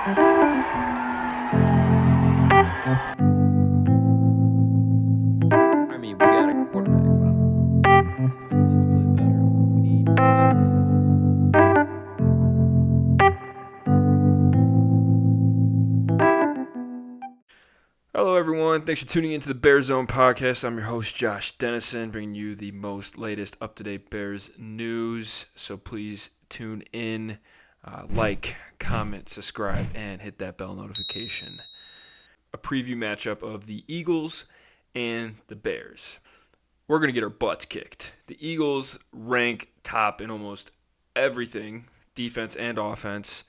I mean, we got a quarterback. Wow. Defense needs to play better. We need better defense. Hello, everyone. Thanks for tuning into the Bear Zone podcast. I'm your host, Josh Dennison, bringing you the most latest up-to-date Bears news. So please tune in, like, comment, subscribe, and hit that bell notification. A preview matchup of the Eagles and the Bears. We're going to get our butts kicked. The Eagles rank top in almost everything, defense and offense,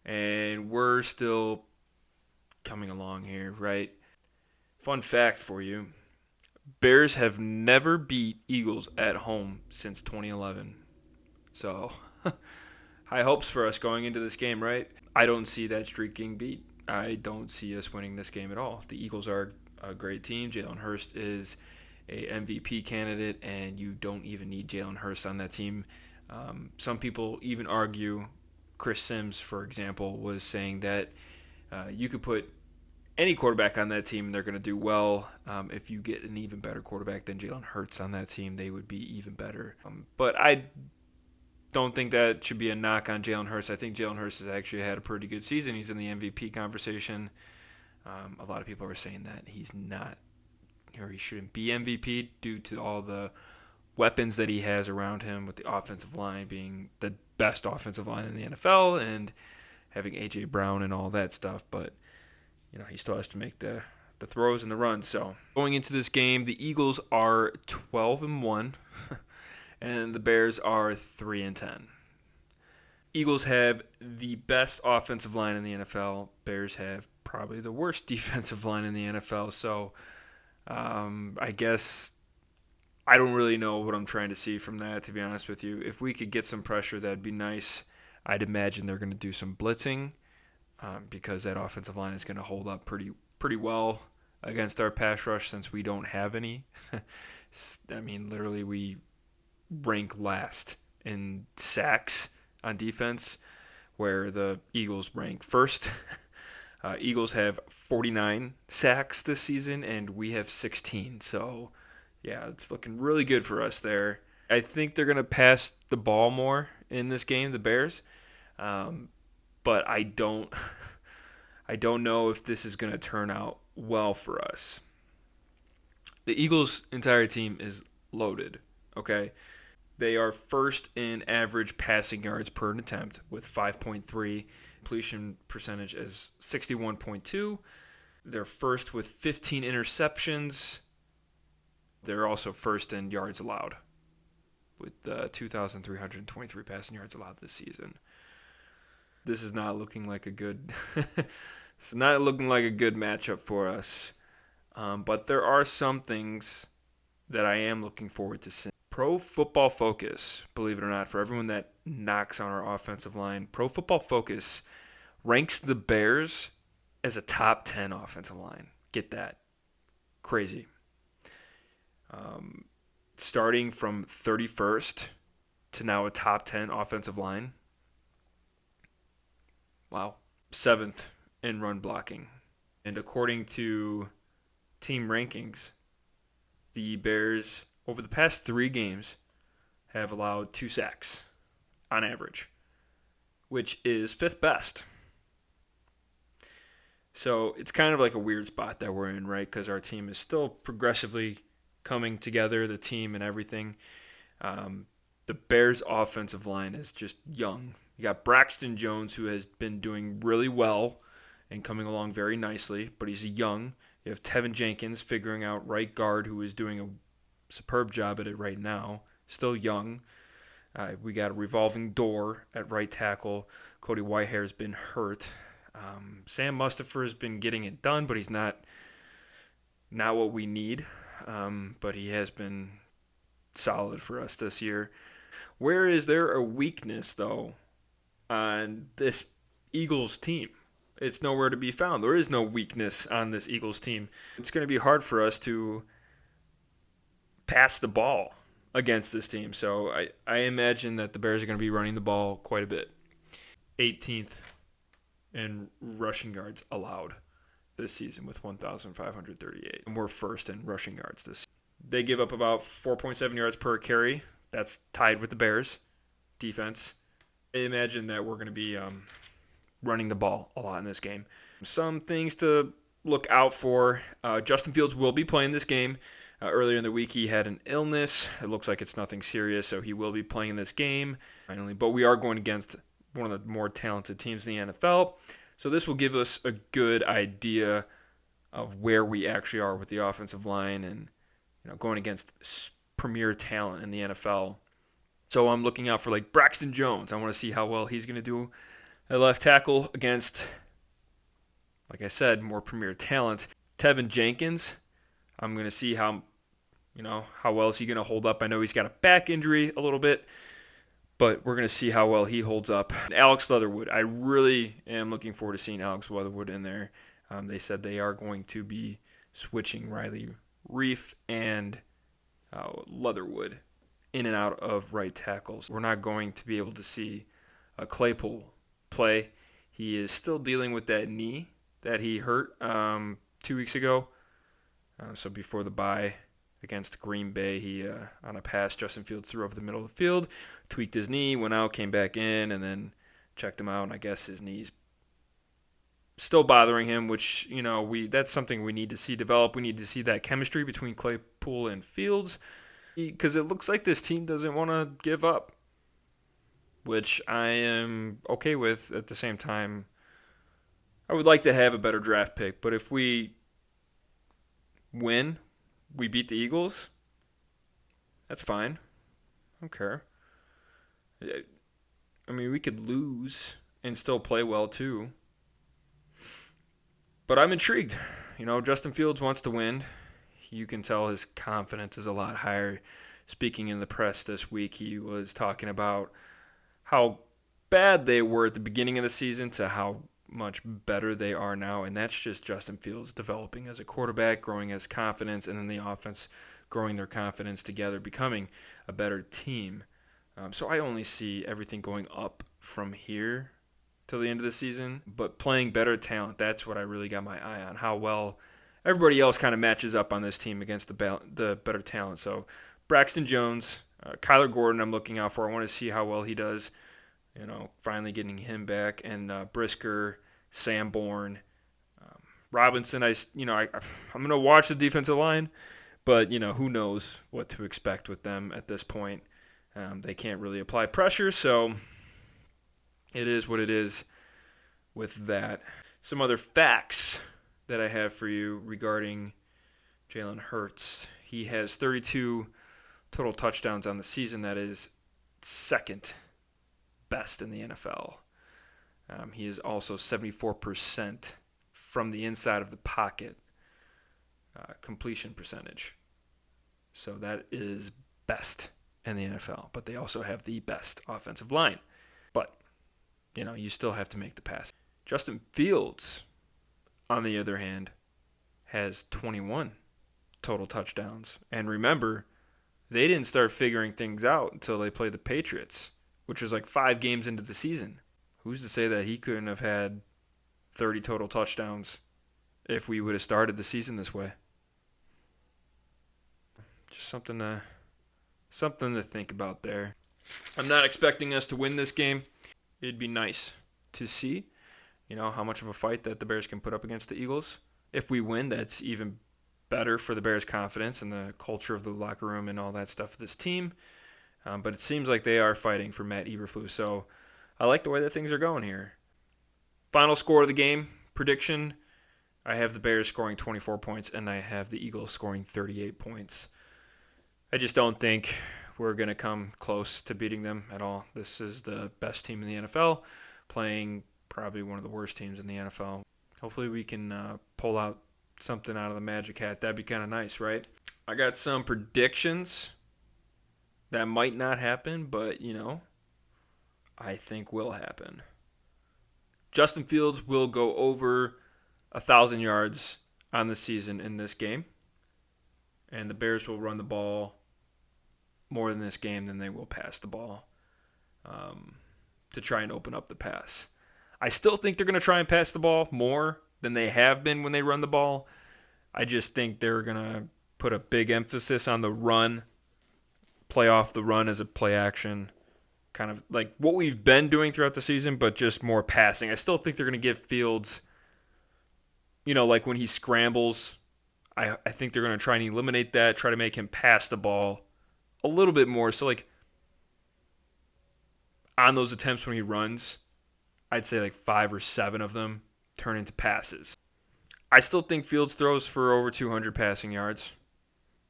and we're still coming along here, right? Fun fact for you, Bears have never beat Eagles at home since 2011. So, high hopes for us going into this game, right? I don't see that streak getting beat. I don't see us winning this game at all. The Eagles are a great team. Jalen Hurts is a MVP candidate, and you don't even need Jalen Hurts on that team. Some people even argue, Chris Sims, for example, was saying that you could put any quarterback on that team and they're going to do well. If you get an even better quarterback than Jalen Hurts on that team, they would be even better. But I don't think that should be a knock on Jalen Hurts. I think Jalen Hurts has actually had a pretty good season. He's in the MVP conversation. A lot of people are saying that he's not, or he shouldn't be MVP due to all the weapons that he has around him, with the offensive line being the best offensive line in the NFL and having A.J. Brown and all that stuff. But he still has to make the throws and the runs. So going into this game, the Eagles are 12-1, and the Bears are 3-10. Eagles have the best offensive line in the NFL. Bears have probably the worst defensive line in the NFL. So I guess I don't really know what I'm trying to see from that, to be honest with you. If we could get some pressure, that'd be nice. I'd imagine they're going to do some blitzing. Because that offensive line is going to hold up pretty well against our pass rush, since we don't have any. I mean, literally, we rank last in sacks on defense, where the Eagles rank first. Eagles have 49 sacks this season, and we have 16. So, yeah, it's looking really good for us there. I think they're going to pass the ball more in this game, the Bears. But I don't know if this is going to turn out well for us. The Eagles' entire team is loaded, okay? They are first in average passing yards per attempt with 5.3. Completion percentage is 61.2. They're first with 15 interceptions. They're also first in yards allowed with 2,323 passing yards allowed this season. This is not looking like a good it's not looking like a good matchup for us. But there are some things that I am looking forward to seeing. Pro Football Focus, believe it or not, for everyone that knocks on our offensive line, Pro Football Focus ranks the Bears as a top 10 offensive line. Get that. Crazy. Starting from 31st to now a top 10 offensive line. Wow. 7th in run blocking. And according to team rankings, the Bears, over the past 3 games, have allowed 2 sacks on average, which is 5th best. So it's kind of like a weird spot that we're in, right? Because our team is still progressively coming together, the team and everything. The Bears' offensive line is just young. You got Braxton Jones, who has been doing really well and coming along very nicely, but he's young. You have Tevin Jenkins figuring out right guard, who is doing a superb job at it right now, still young. We got a revolving door at right tackle. Cody Whitehair has been hurt. Sam Mustipher has been getting it done, but he's not what we need. But he has been solid for us this year. Where is there a weakness, though, on this Eagles team? It's nowhere to be found. There is no weakness on this Eagles team. It's going to be hard for us to pass the ball against this team. So I imagine that the Bears are going to be running the ball quite a bit. 18th in rushing yards allowed this season with 1,538. And we're first in rushing yards this season. They give up about 4.7 yards per carry. That's tied with the Bears defense. I imagine that we're going to be running the ball a lot in this game. Some things to look out for. Justin Fields will be playing this game. Earlier in the week, he had an illness. It looks like it's nothing serious, so he will be playing this game. Finally, but we are going against one of the more talented teams in the NFL. So this will give us a good idea of where we actually are with the offensive line and going against premier talent in the NFL. So I'm looking out for like Braxton Jones. I want to see how well he's going to do at left tackle against, like I said, more premier talent. Tevin Jenkins, I'm going to see how well is he going to hold up. I know he's got a back injury a little bit, but we're going to see how well he holds up. Alex Leatherwood, I really am looking forward to seeing Alex Leatherwood in there. They said they are going to be switching Riley Reiff and Leatherwood in and out of right tackles. We're not going to be able to see Claypool play. He is still dealing with that knee that he hurt 2 weeks ago. So before the bye against Green Bay, he on a pass Justin Fields threw over the middle of the field, tweaked his knee, went out, came back in, and then checked him out. And I guess his knee's still bothering him, which that's something we need to see develop. We need to see that chemistry between Claypool and Fields, because it looks like this team doesn't want to give up, which I am okay with. At the same time, I would like to have a better draft pick, but if we win, we beat the Eagles, that's fine. I don't care. I mean, we could lose and still play well too. But I'm intrigued. Justin Fields wants to win. You can tell his confidence is a lot higher. Speaking in the press this week, he was talking about how bad they were at the beginning of the season to how much better they are now, and that's just Justin Fields developing as a quarterback, growing his confidence, and then the offense growing their confidence together, becoming a better team. So I only see everything going up from here till the end of the season, but playing better talent, that's what I really got my eye on, how well everybody else kind of matches up on this team against the better talent. So Braxton Jones, Kyler Gordon I'm looking out for. I want to see how well he does. Finally getting him back, and Brisker, Sanborn, Robinson. I'm going to watch the defensive line, but who knows what to expect with them at this point. They can't really apply pressure, so it is what it is with that. Some other facts that I have for you regarding Jalen Hurts. He has 32 total touchdowns on the season. That is second best in the NFL. He is also 74% from the inside of the pocket completion percentage. So that is best in the NFL. But they also have the best offensive line. But, you still have to make the pass. Justin Fields, on the other hand, has 21 total touchdowns. And remember, they didn't start figuring things out until they played the Patriots, which was like 5 games into the season. Who's to say that he couldn't have had 30 total touchdowns if we would have started the season this way? Just something to think about there. I'm not expecting us to win this game. It'd be nice to see, how much of a fight that the Bears can put up against the Eagles. If we win, that's even better for the Bears' confidence and the culture of the locker room and all that stuff of this team. But it seems like they are fighting for Matt Eberflus. So I like the way that things are going here. Final score of the game, prediction. I have the Bears scoring 24 points, and I have the Eagles scoring 38 points. I just don't think we're going to come close to beating them at all. This is the best team in the NFL, playing probably one of the worst teams in the NFL. Hopefully we can pull out something out of the magic hat. That'd be kind of nice, right? I got some predictions that might not happen, but, I think will happen. Justin Fields will go over 1,000 yards on the season in this game, and the Bears will run the ball more in this game than they will pass the ball to try and open up the pass. I still think they're going to try and pass the ball more than they have been when they run the ball. I just think they're going to put a big emphasis on the run, play off the run as a play action, kind of like what we've been doing throughout the season, but just more passing. I still think they're going to give Fields, like when he scrambles, I think they're going to try and eliminate that, try to make him pass the ball a little bit more. So, like, on those attempts when he runs, I'd say like 5 or 7 of them turn into passes. I still think Fields throws for over 200 passing yards,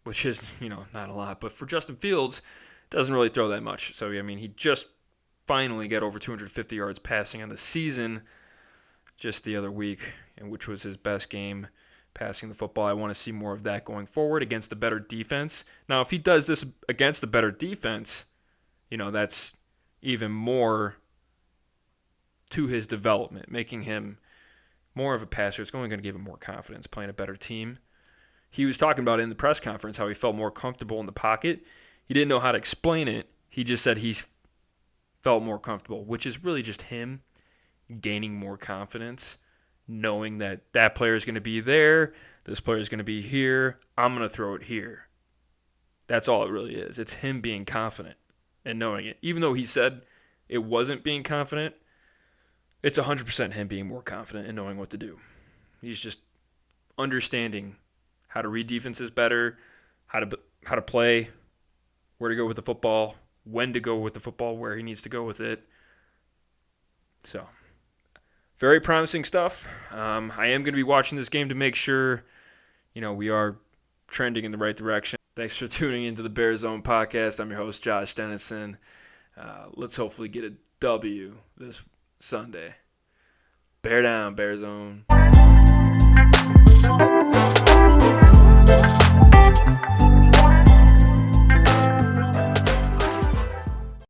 which is, not a lot. But for Justin Fields, doesn't really throw that much. So, he just finally got over 250 yards passing on the season just the other week, which was his best game passing the football. I want to see more of that going forward against a better defense. Now, if he does this against a better defense, that's even more to his development, making him more of a passer. It's only going to give him more confidence playing a better team. He was talking about it in the press conference how he felt more comfortable in the pocket. He didn't know how to explain it. He just said he felt more comfortable, which is really just him gaining more confidence, knowing that that player is going to be there, this player is going to be here, I'm going to throw it here. That's all it really is. It's him being confident and knowing it. Even though he said it wasn't being confident, it's 100% him being more confident and knowing what to do. He's just understanding how to read defenses better, how to play, where to go with the football, when to go with the football, where he needs to go with it. So, very promising stuff. I am going to be watching this game to make sure, we are trending in the right direction. Thanks for tuning into the Bear Zone podcast. I'm your host, Josh Dennison. Let's hopefully get a W this Sunday. Bear down, Bear Zone.